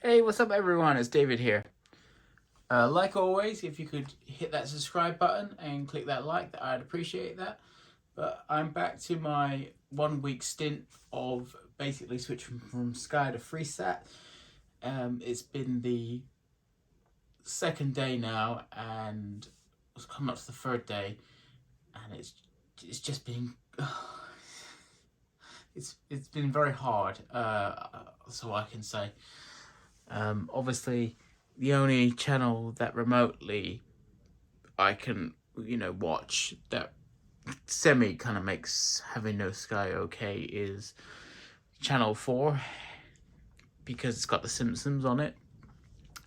Hey, what's up, everyone? It's David here. Like always, if you could hit that subscribe button and click that like, I'd appreciate that. But I'm back to my 1 week stint of basically switching from Sky to Freesat. It's been the second day now, and it's coming up to the third day, and it's just been it's been very hard. So I can say. Obviously, the only channel that remotely I can, watch that semi kind of makes having no Sky okay is Channel 4 because it's got The Simpsons on it,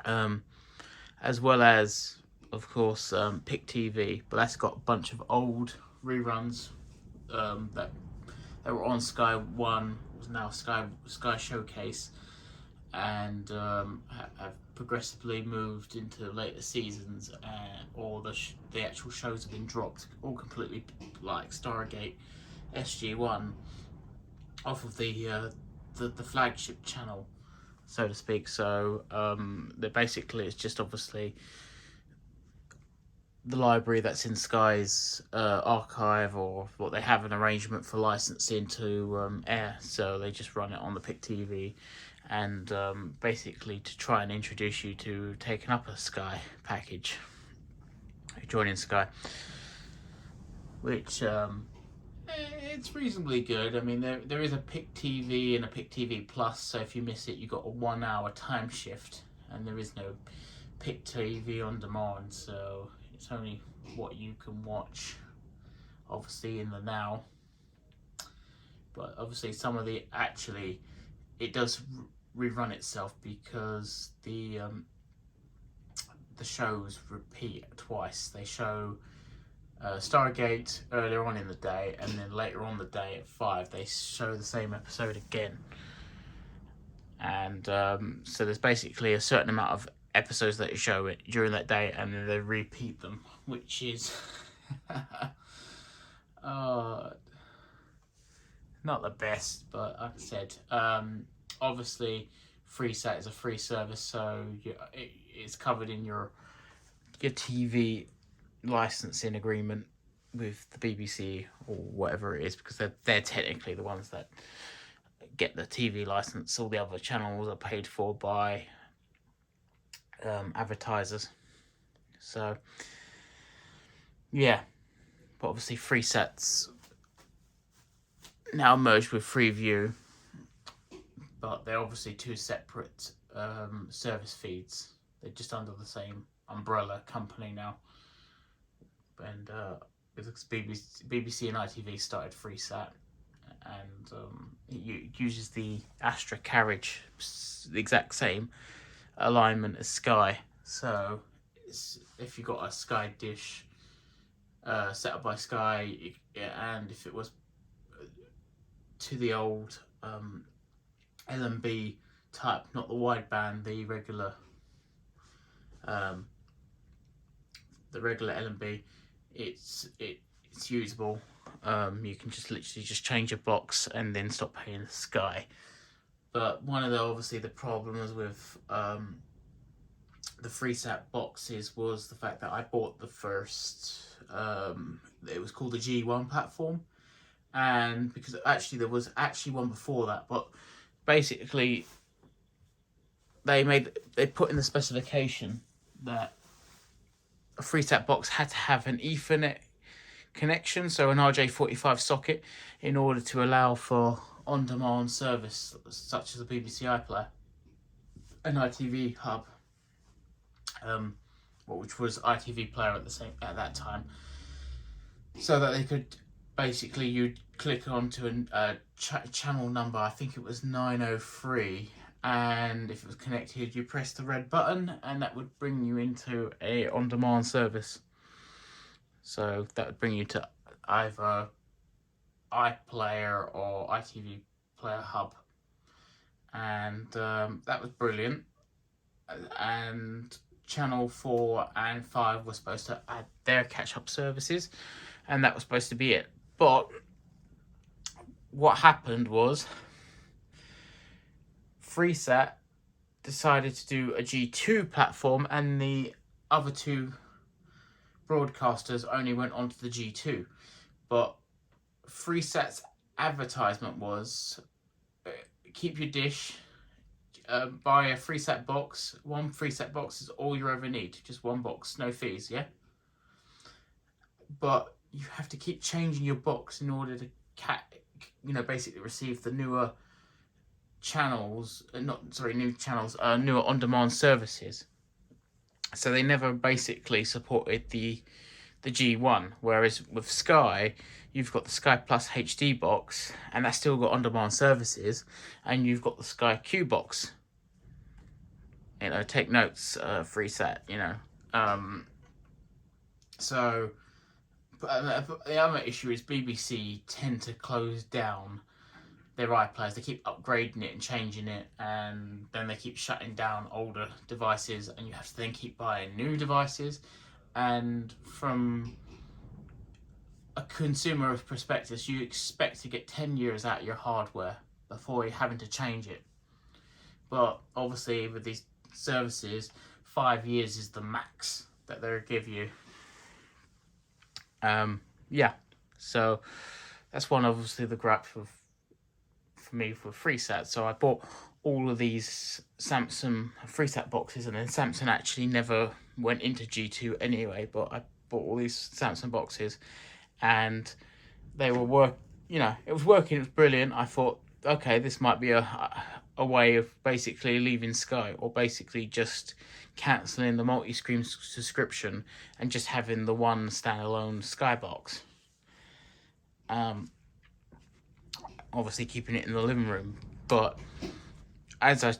um, as well as, of course, Pick TV, but that's got a bunch of old reruns that were on Sky 1, was now Sky Showcase, and have progressively moved into later seasons, or the actual shows have been dropped, all completely, like Stargate, SG1, off of the flagship channel, so to speak. So they're basically, it's just obviously the library that's in Sky's archive, or what they have an arrangement for licensing to air. So they just run it on the Pick TV, and basically to try and introduce you to taking up a Sky package, joining Sky, which it's reasonably good. I mean, there is a Pick TV and a Pick TV Plus, so if you miss it, you got a 1 hour time shift, and there is no Pick TV on demand, so it's only what you can watch, obviously, in the now. But obviously, some of the actually, it does rerun itself because the shows repeat twice. They show Stargate earlier on in the day, and then later on the day at 5, they show the same episode again. And so there's basically a certain amount of episodes that you show it during that day, and then they repeat them, which is uh, not the best. But like I said, obviously, Freesat is a free service, so it's covered in your TV licensing agreement with the BBC or whatever it is, because they're technically the ones that get the TV license. All the other channels are paid for by advertisers. So yeah, but obviously Freesat's now merged with Freeview, but they're obviously two separate service feeds. They're just under the same umbrella company now, and because BBC and ITV started Freesat, and it uses the Astra carriage, the exact same alignment as Sky. So if you got a Sky dish set up by Sky, and if it was to the old LMB type, not the wideband, the regular LMB, it's usable. You can just literally just change a box and then stop paying Sky. But one of the problems with the Freesat boxes was the fact that I bought the first. It was called the G1 platform, and because actually there was actually one before that, but basically they put in the specification that a Freesat box had to have an Ethernet connection, so an RJ45 socket, in order to allow for on-demand service such as a BBC iPlayer, an ITV hub, which was ITV player at that time, so that they could basically, you'd click onto a channel number. I think it was 903. And if it was connected, you press the red button, and that would bring you into a on-demand service. So that would bring you to either iPlayer or ITV Player Hub, and that was brilliant. And Channel 4 and 5 were supposed to add their catch-up services, and that was supposed to be it. But what happened was Freesat decided to do a G2 platform, and the other two broadcasters only went onto the G2. But Freesat's advertisement was, keep your dish, buy a Freesat box. One Freesat box is all you ever need. Just one box, no fees, yeah? But you have to keep changing your box in order to basically receive the newer channels, newer on-demand services. So they never basically supported the G1, whereas with Sky, you've got the Sky Plus HD box, and that's still got on-demand services, and you've got the Sky Q box. Take notes, Freesat, So, but the other issue is BBC tend to close down their iPlayers. They keep upgrading it and changing it, and then they keep shutting down older devices, and you have to then keep buying new devices. And from a consumer perspective, you expect to get 10 years out of your hardware before you're having to change it. But obviously with these services, 5 years is the max that they'll give you. So that's one, obviously, the gripe for me for Freesat. So I bought all of these Samsung Freesat boxes, and then Samsung actually never went into G2 anyway, but I bought all these Samsung boxes, and they were it was working, it was brilliant. I thought, okay, this might be a way of basically leaving Sky, or basically just cancelling the multi-screen subscription and just having the one standalone Sky box. Obviously keeping it in the living room. But as I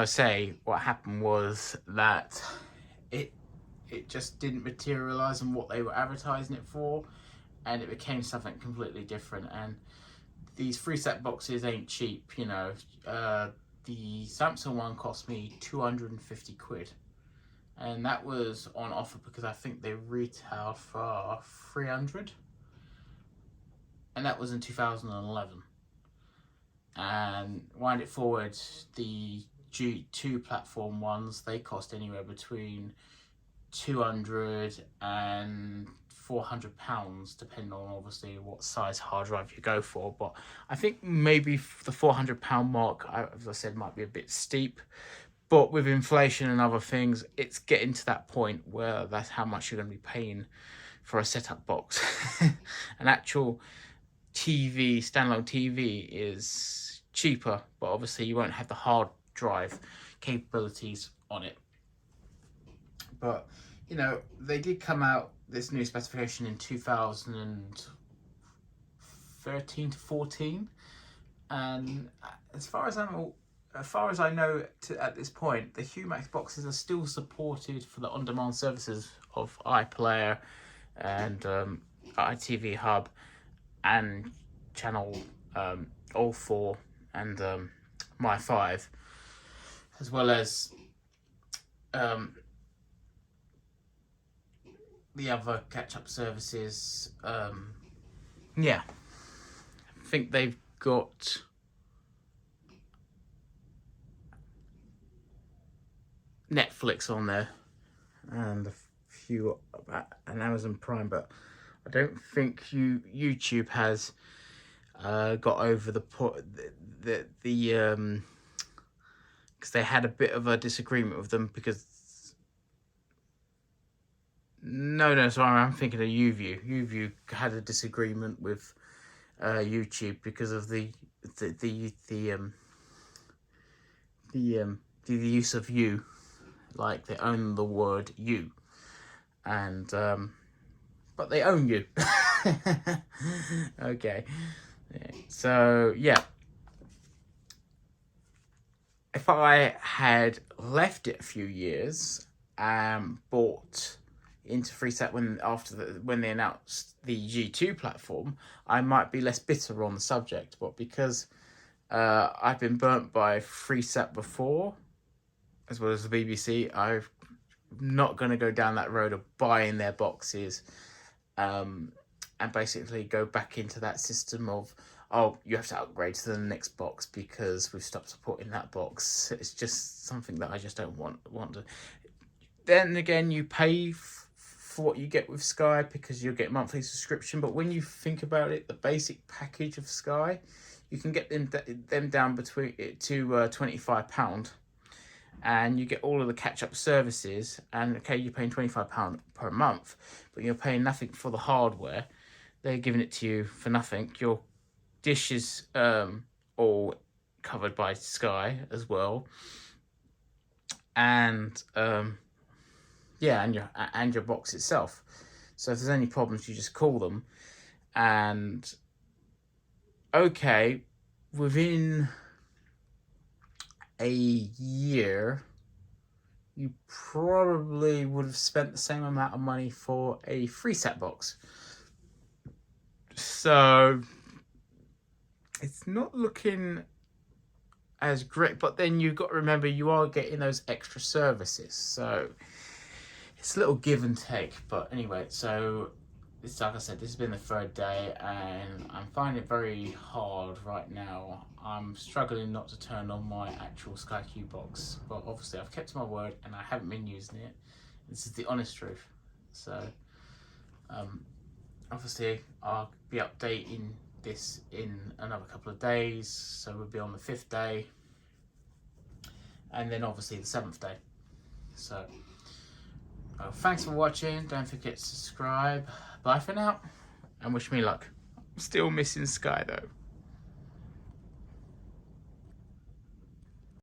say, what happened was that it just didn't materialise on what they were advertising it for, and it became something completely different. And these Freesat boxes ain't cheap, the Samsung one cost me 250 quid, and that was on offer because I think they retail for 300, and that was in 2011. And wind it forward, the G2 platform ones, they cost anywhere between 200 and 400 pounds, depending on obviously what size hard drive you go for. But I think maybe the 400 pound mark, as I said, might be a bit steep. But with inflation and other things, it's getting to that point where that's how much you're going to be paying for a setup box. An actual standalone TV is cheaper, but obviously you won't have the hard drive capabilities on it. But they did come out this new specification in 2013 to 14, and as far as I know at this point, the Humax boxes are still supported for the on-demand services of iPlayer and iTV Hub and channel All 4 and My 5, as well as the other catch-up services. I think they've got Netflix on there and a few, and Amazon Prime, but I don't think YouTube has got over the because they had a bit of a disagreement with them because sorry, I'm thinking of UView. UView had a disagreement with YouTube because of the use of you, like they own the word you, and but they own you. Okay, so yeah. If I had left it a few years and bought into Freesat when they announced the G2 platform, I might be less bitter on the subject. But because I've been burnt by Freesat before, as well as the BBC, I'm not going to go down that road of buying their boxes and basically go back into that system of oh, you have to upgrade to the next box because we've stopped supporting that box. It's just something that I just don't want to. Then again, you pay for what you get with Sky because you'll get monthly subscription. But when you think about it, the basic package of Sky, you can get them down between to £25, and you get all of the catch-up services. And okay, you're paying £25 per month, but you're paying nothing for the hardware. They're giving it to you for nothing. Your dish is all covered by Sky as well, and yeah, and your box itself. So if there's any problems, you just call them. And okay, within a year, you probably would have spent the same amount of money for a Freesat box. So it's not looking as great, but then you've got to remember you are getting those extra services. So it's a little give and take. But anyway, so it's like I said, this has been the third day, and I'm finding it very hard right now. I'm struggling not to turn on my actual Sky Q box, but obviously I've kept my word and I haven't been using it. This is the honest truth. So obviously I'll be updating this in another couple of days, so we'll be on the 5th day, and then obviously the 7th day. So thanks for watching. Don't forget to subscribe. Bye for now, and wish me luck. I'm still missing Sky though.